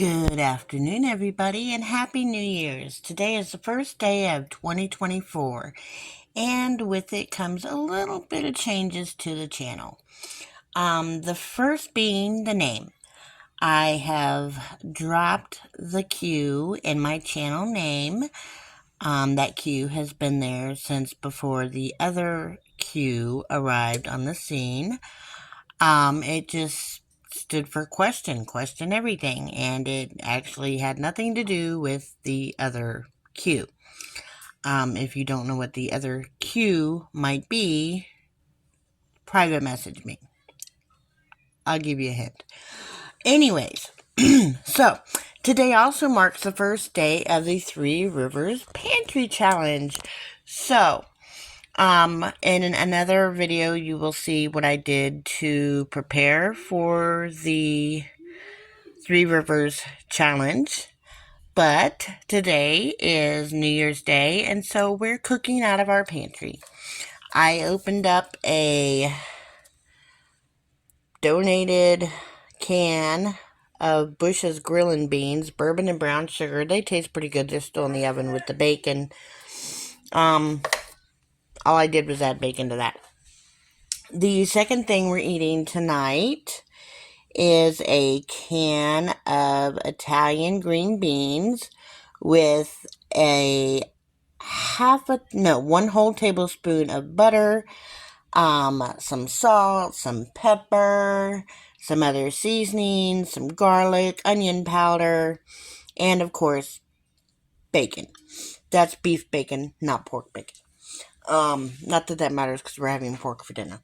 Good afternoon, everybody, and Happy New Year's. Today is the first day of 2024, and with it comes a little bit of changes to the channel. The first being the name. I have dropped the Q in my channel name. That Q has been there since before the other Q arrived on the scene. It just stood for question everything, and it actually had nothing to do with the other Q. If you don't know what the other Q might be, private message me. I'll give you a hint. Anyways, so today also marks the first day of the Three Rivers Pantry Challenge. So, in another video, you will see what I did to prepare for the Three Rivers Challenge. But today is New Year's Day, and so we're cooking out of our pantry. I opened up a donated can of Bush's Grillin' Beans, bourbon and brown sugar. They taste pretty good. They're still in the oven with the bacon. All I did was add bacon to that. The second thing we're eating tonight is a can of Italian green beans with one whole tablespoon of butter, some salt, some pepper, some other seasonings, some garlic, onion powder, and of course, bacon. That's beef bacon, not pork bacon. Not that that matters because we're having pork for dinner.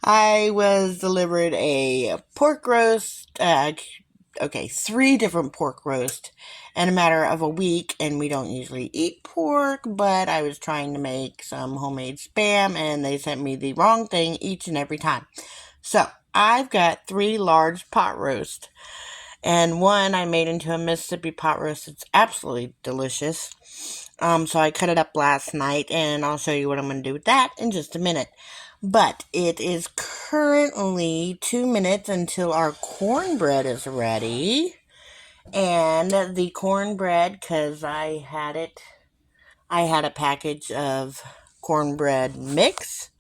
I was delivered a pork roast, 3 different pork roast in a matter of a week, and we don't usually eat pork, but I was trying to make some homemade spam, and they sent me the wrong thing each and every time. So, I've got 3 large pot roast, and one I made into a Mississippi pot roast. It's absolutely delicious. So I cut it up last night, and I'll show you what I'm going to do with that in just a minute. But it is currently 2 minutes until our cornbread is ready. And the cornbread, because I had a package of cornbread mix.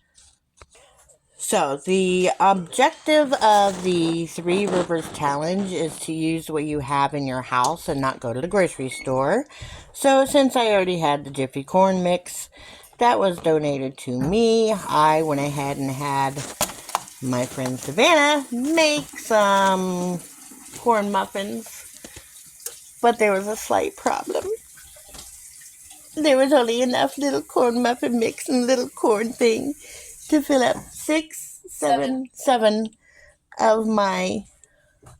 So the objective of the Three Rivers Challenge is to use what you have in your house and not go to the grocery store. So since I already had the Jiffy corn mix that was donated to me, I went ahead and had my friend Savannah make some corn muffins. But there was a slight problem. There was only enough little corn muffin mix and little corn thing to fill up seven of my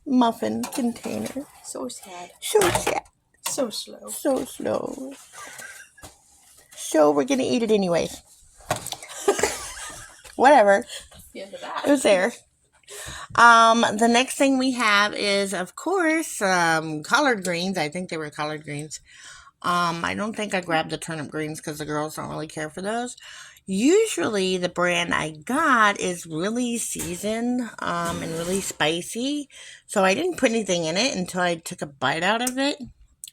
muffin container. So sad. So sad. So slow. So slow. So we're gonna eat it anyways. Whatever. The end of that. It was there. The next thing we have is, of course, collard greens. I think they were collard greens. I don't think I grabbed the turnip greens because the girls don't really care for those. Usually the brand I got is really seasoned and really spicy. So I didn't put anything in it until I took a bite out of it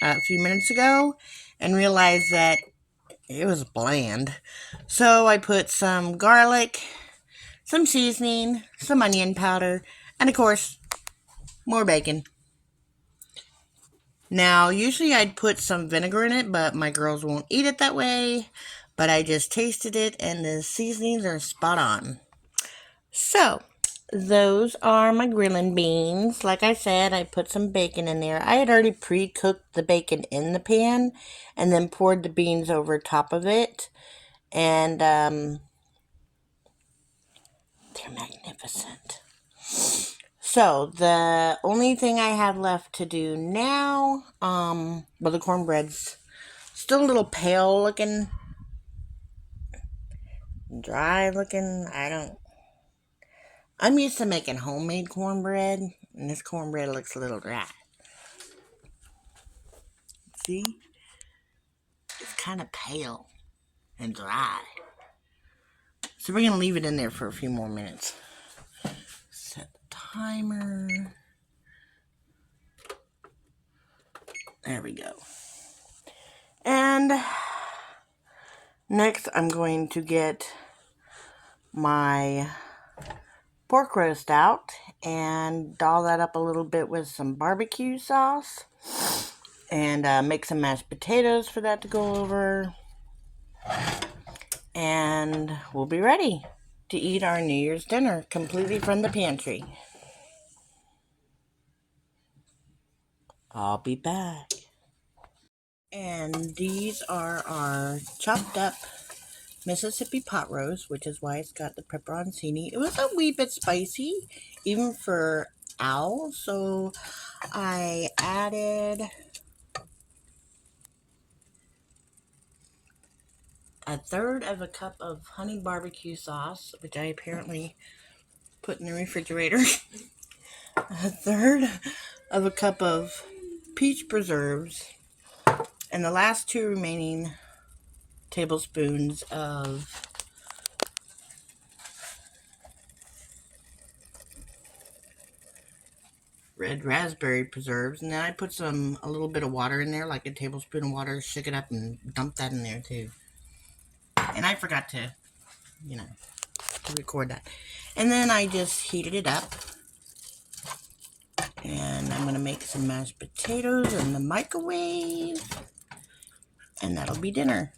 a few minutes ago and realized that it was bland. So I put some garlic, some seasoning, some onion powder, and of course, more bacon. Now, usually I'd put some vinegar in it, but my girls won't eat it that way. But I just tasted it, and the seasonings are spot on. So, those are my grilling beans. Like I said, I put some bacon in there. I had already pre-cooked the bacon in the pan, and then poured the beans over top of it. And, they're magnificent. So, the only thing I have left to do now, the cornbread's still a little pale looking, dry looking. I'm used to making homemade cornbread, and this cornbread looks a little dry. See? It's kind of pale and dry. So we're going to leave it in there for a few more minutes. Set the timer. There we go. And next I'm going to get my pork roast out and doll that up a little bit with some barbecue sauce and make some mashed potatoes for that to go over. And we'll be ready to eat our New Year's dinner completely from the pantry. I'll be back. And these are our chopped up Mississippi pot roast, which is why it's got the pepperoncini. It was a wee bit spicy, even for Al, so I added a third of a cup of honey barbecue sauce, which I apparently put in the refrigerator. A third of a cup of peach preserves, and the last 2 remaining tablespoons of red raspberry preserves. And then I put a little bit of water in there, like a tablespoon of water, shook it up and dumped that in there too. And I forgot to, to record that. And then I just heated it up. And I'm going to make some mashed potatoes in the microwave. And that'll be dinner.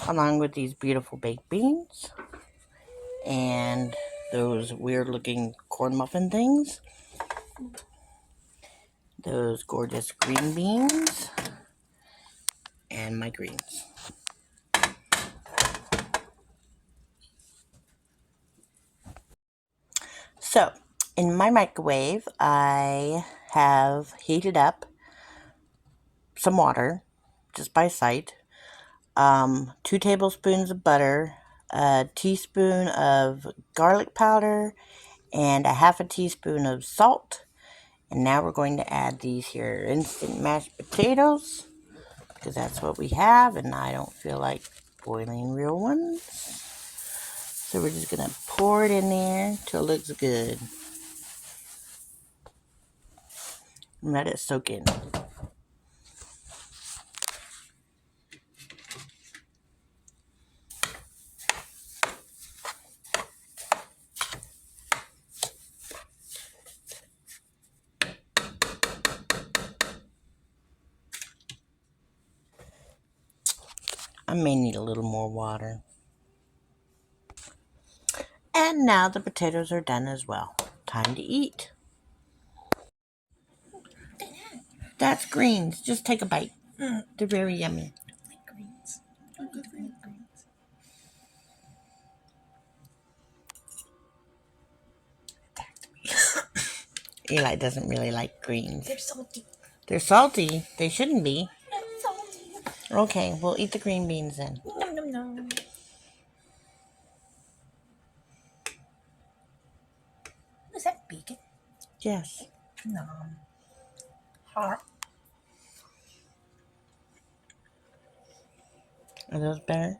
Along with these beautiful baked beans. And those weird looking corn muffin things. Those gorgeous green beans. And my greens. So, in my microwave, I have heated up some water, just by sight, 2 tablespoons of butter, a teaspoon of garlic powder, and a half a teaspoon of salt. And now we're going to add these here instant mashed potatoes, because that's what we have, and I don't feel like boiling real ones. So we're just going to pour it in there till it looks good. And let it soak in. I may need a little more water. And now the potatoes are done as well. Time to eat. That's greens. Just take a bite. They're very yummy. Like greens. I love greens. Eli doesn't really like greens. They're salty. They're salty. They shouldn't be. I'm salty. Okay, we'll eat the green beans then. Nom nom nom. Is that bacon? Yes. Nom. Hot. Are those better?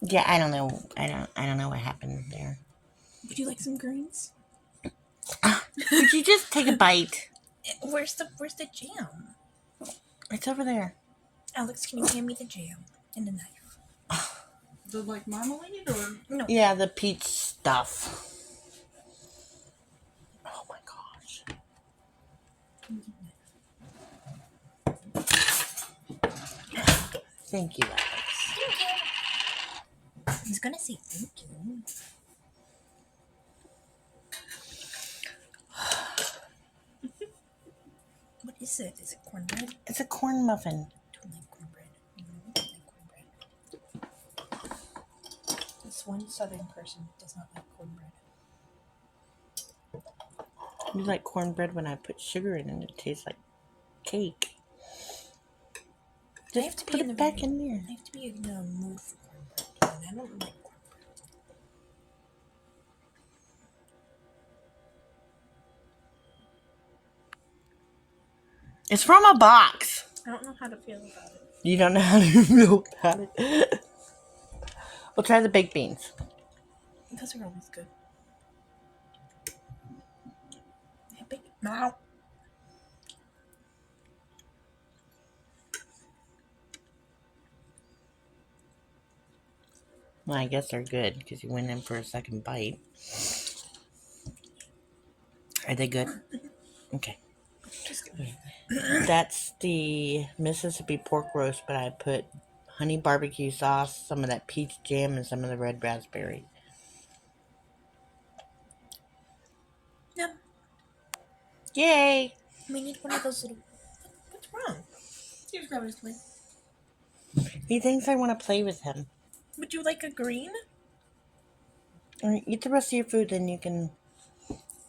Yeah, I don't know. I don't know what happened there. Would you like some greens? Would you just take a bite? Where's the jam? It's over there. Alex, can you hand me the jam and the knife? The like marmalade or No. Yeah, the peach stuff. Oh my gosh. Thank you, Alex. He's gonna say thank you. What is it? Is it cornbread? It's a corn muffin. I don't like cornbread. I don't like cornbread. This one southern person does not like cornbread. You like cornbread when I put sugar in it. It tastes like cake. I have to Put be it back in there. I have to be in the mood for cornbread, and I don't like cornbread. It's from a box. I don't know how to feel about it. You don't know how to feel about it. We'll try the baked beans. Those are always good. Now. Well, I guess they're good because you went in for a second bite. Are they good? Okay. Just kidding. That's the Mississippi pork roast, but I put honey barbecue sauce, some of that peach jam, and some of the red raspberry. Yeah, Yay! we need one of those little. What's wrong? Here's grab his plate. He thinks I want to play with him. Would you like a green? All right, eat the rest of your food, then you can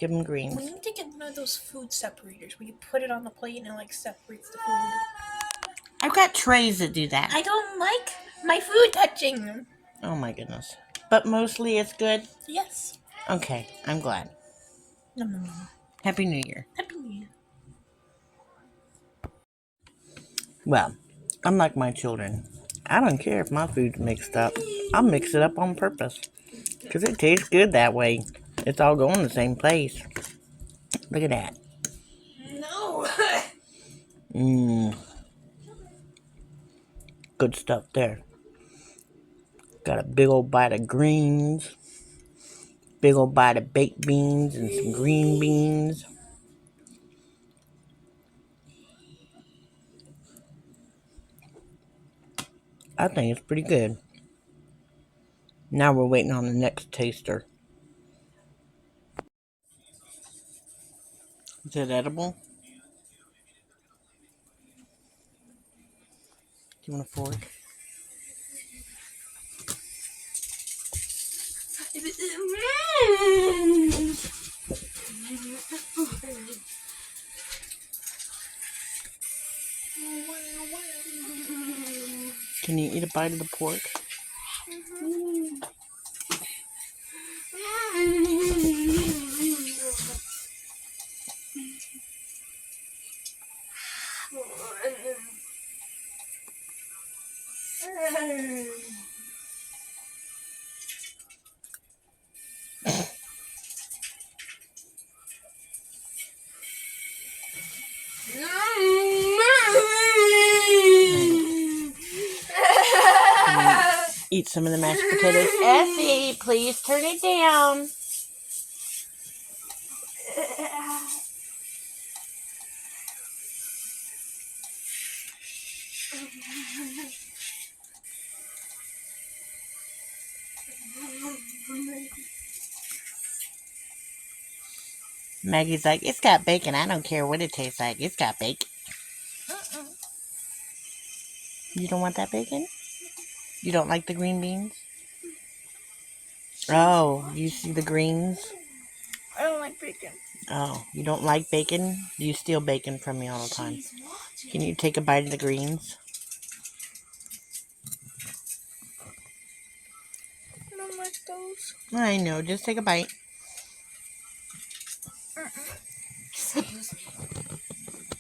give him We greens. need to get one of those food separators where you put it on the plate and it like separates the food. I've got trays that do that. I don't like my food touching. Oh my goodness. But mostly it's good? Yes. Okay, I'm glad. No, no, no. Happy New Year. Happy New Year. Well, unlike my children, I don't care if my food's mixed up. I'll mix it up on purpose. Because it tastes good that way. It's all going the same place. Look at that. No. Mmm. Good stuff there. Got a big old bite of greens. Big old bite of baked beans and some green beans. I think it's pretty good. Now we're waiting on the next taster. Is it edible? Do you want a fork? Can you eat a bite of the pork? Eat some of the mashed potatoes. Effie, please turn it down. Maggie's like, it's got bacon. I don't care what it tastes like. It's got bacon. You don't want that bacon? You don't like the green beans? Oh, you see the greens? I don't like bacon. Oh, you don't like bacon? You steal bacon from me all the time. Can you take a bite of the greens? I don't like those. I know, just take a bite.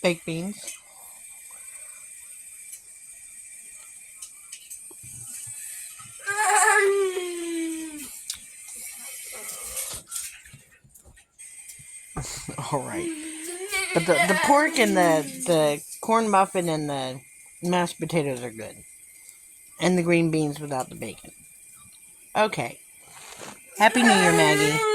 Baked beans. All right. But the pork and the corn muffin and the mashed potatoes are good. And the green beans without the bacon. Okay. Happy New Year, Maggie.